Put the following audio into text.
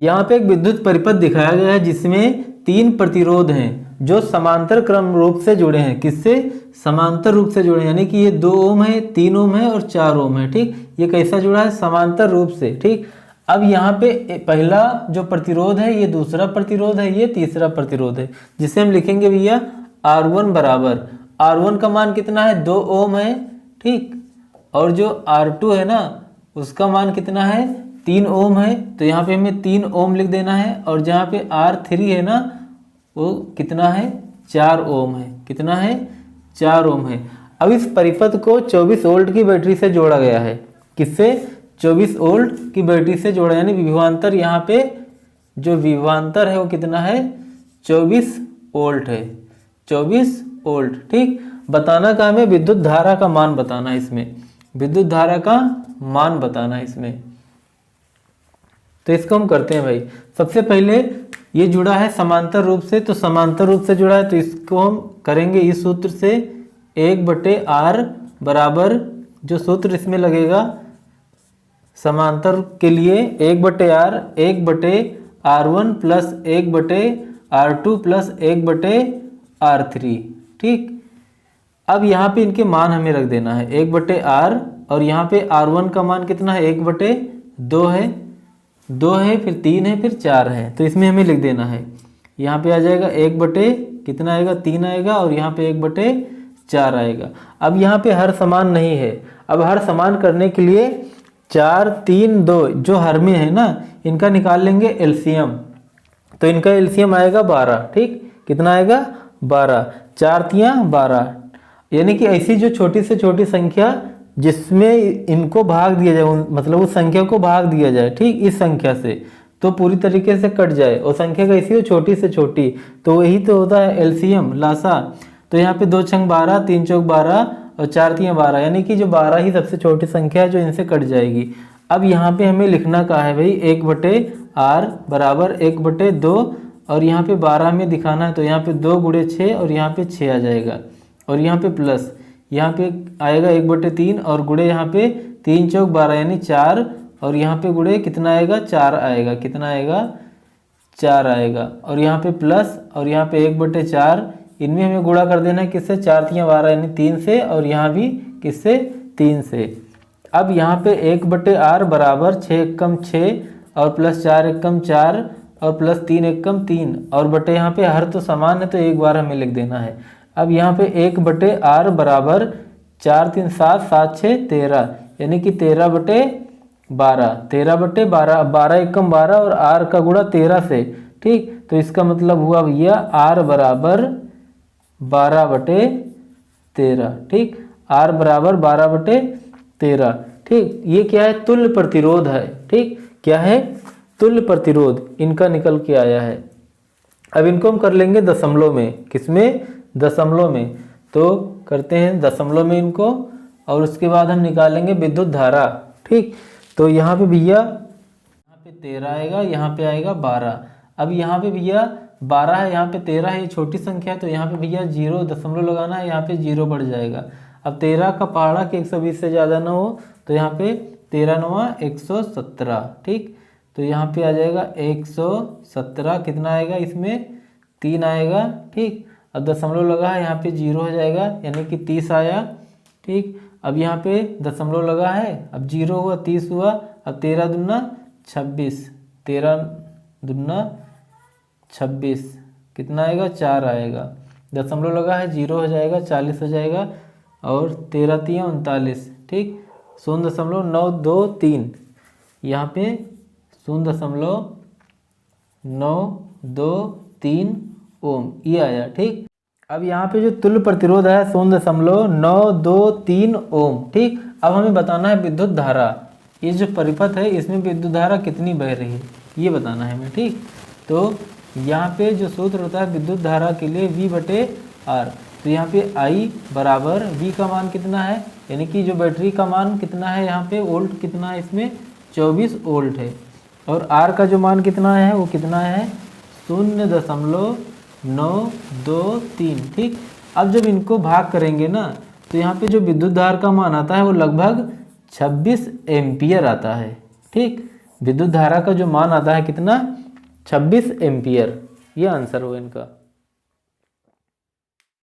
यहाँ पे एक विद्युत परिपथ दिखाया गया है जिसमें 3 प्रतिरोध हैं जो समांतर क्रम रूप से जुड़े हैं। किससे? समांतर रूप से जुड़े हैं, यानी कि ये 2 ओम है, 3 ओम है और 4 ओम है। ठीक, ये कैसा जुड़ा है? समांतर रूप से। ठीक, अब यहाँ पे पहला जो प्रतिरोध है, ये दूसरा प्रतिरोध है, ये तीसरा प्रतिरोध है, जिसे हम लिखेंगे भैया R1 बराबर, R1 का मान कितना है? 2 ओम है। ठीक, और जो R2 है ना, उसका मान कितना है? 3 ओम है। तो यहाँ पे हमें 3 ओम लिख देना है। और जहाँ पे R3 है ना, वो कितना है? 4 ओम है। कितना है? 4 ओम है। अब इस परिपथ को 24 वोल्ट की बैटरी से जोड़ा गया है। किससे? 24 वोल्ट की बैटरी से जोड़ा, यानी विभवांतर यहाँ पे जो विभवांतर है वो कितना है? 24 वोल्ट है। 24 वोल्ट। ठीक, बताना का हमें विद्युत धारा का मान बताना है इसमें, विद्युत धारा का मान बताना है इसमें। तो इसको हम करते हैं भाई। सबसे पहले ये जुड़ा है समांतर रूप से, तो समांतर रूप से जुड़ा है तो इसको हम करेंगे इस सूत्र से 1/R बराबर, जो सूत्र इसमें लगेगा समांतर के लिए 1/R 1/R1 plus 1/R2 plus 1/R3। ठीक, अब यहाँ पे इनके मान हमें रख देना है 1/R, और यहाँ पे R1 का मान कितना है? 1/2 है, 2 है, फिर 3 है, फिर 4 है। तो इसमें हमें लिख देना है, यहाँ पे आ जाएगा 1/ कितना आएगा? 3 आएगा, और यहाँ पे 1/4 आएगा। अब यहाँ पे हर समान नहीं है। अब हर समान करने के लिए 4, 3, 2 जो हर में है ना, इनका निकाल लेंगे एलसीएम। तो इनका एलसीएम आएगा 12। ठीक, कितना आएगा? 12। 4 तियाँ 12, यानी कि ऐसी जो छोटी से छोटी संख्या जिसमें इनको भाग दिया जाए, मतलब उस संख्या को भाग दिया जाए, ठीक, इस संख्या से, तो पूरी तरीके से कट जाए। और संख्या कैसी हो? छोटी से छोटी, तो वही तो होता है एलसीएम, लासा। तो यहाँ पे 2 छंग 12, 3 चौक 12 और 4 तियाँ 12, यानी कि जो 12 ही सबसे छोटी संख्या है जो इनसे कट जाएगी। अब यहाँ पे हमें लिखना का है भाई 1/R बराबर 1/2, और यहाँ पे 12 में दिखाना है, तो यहाँ पे 2 × 6 और यहाँ पे 6 आ जाएगा, और यहाँ पे प्लस, यहाँ पे आएगा 1/3 और गुणे यहाँ पे 3 चौक 12 यानी 4, और यहाँ पे गुणे कितना आएगा? 4 आएगा। कितना आएगा? 4 आएगा, और यहाँ पे प्लस, और यहाँ पे 1/4, इनमें हमें गुणा कर देना है किससे? 4 तियाँ 12 यानी 3 से, और यहाँ भी किससे? 3 से। अब यहाँ पे 1/R बराबर 6 एकम 6 और प्लस 4 एकम 4 और प्लस 3 एकम 3, और बटे यहाँ पे हर तो समान है तो एक बार हमें लिख देना है। अब यहाँ पे 1/R बराबर 4 3 7 7 6 13, यानी कि 13/12, 13/12, 12 एकम 12 और R का गुणा 13 से। ठीक, तो इसका मतलब हुआ भैया R बराबर 12/13। ठीक, R बराबर 12/13। ठीक, ये क्या है? तुल्य प्रतिरोध है। ठीक, क्या है? तुल्य प्रतिरोध इनका निकल के आया है। अब इनको हम कर लेंगे दशमलव में। किसमें? दशमलव में। तो करते हैं दशमलव में इनको, और उसके बाद हम निकालेंगे विद्युत धारा। ठीक, तो यहाँ पे भैया यहाँ पे 13 आएगा, यहाँ पे आएगा 12। अब यहाँ पे भैया 12 है, यहाँ पे 13 है, ये छोटी संख्या है, तो यहाँ पे भैया 0 दशमलव लगाना है, यहाँ पे 0 बढ़ जाएगा। अब 13 का पहाड़ा कि 120 से ज़्यादा ना हो, तो यहाँ पे 13 9 117। ठीक, तो यहाँ पे आ जाएगा 117। कितना आएगा? इसमें 3 आएगा। ठीक, अब दशमलव लगा है, यहाँ पे 0 हो जाएगा, यानी कि 30 आया। ठीक, अब यहाँ पे दशमलव लगा है, अब 0 हुआ, 30 हुआ। अब 13 दूना 26, 13 दूना 26, कितना आएगा? 4 आएगा। दशमलव लगा है, 0 हो जाएगा, 40 हो जाएगा, और 13 3 39। ठीक, 0.923, यहाँ पे 0.923 ओम ये आया। ठीक, अब यहाँ पे जो तुल्य प्रतिरोध है 0.923 ओम। ठीक, अब हमें बताना है विद्युत धारा। ये जो परिपथ है इसमें विद्युत धारा कितनी बह रही है ये बताना है हमें। ठीक, तो यहाँ पे जो सूत्र होता है विद्युत धारा के लिए V/R, तो यहाँ पे I बराबर V का मान कितना है, यानी कि जो बैटरी का मान कितना है, यहाँ पे वोल्ट कितना है, इसमें 24 वोल्ट है, और R का जो मान कितना है वो कितना है 0.923। ठीक, अब जब इनको भाग करेंगे ना, तो यहाँ पे जो विद्युत धारा का मान आता है वो लगभग 26 एम्पियर आता है। ठीक, विद्युत धारा का जो मान आता है कितना, 26 एम्पियर। ये आंसर हो इनका।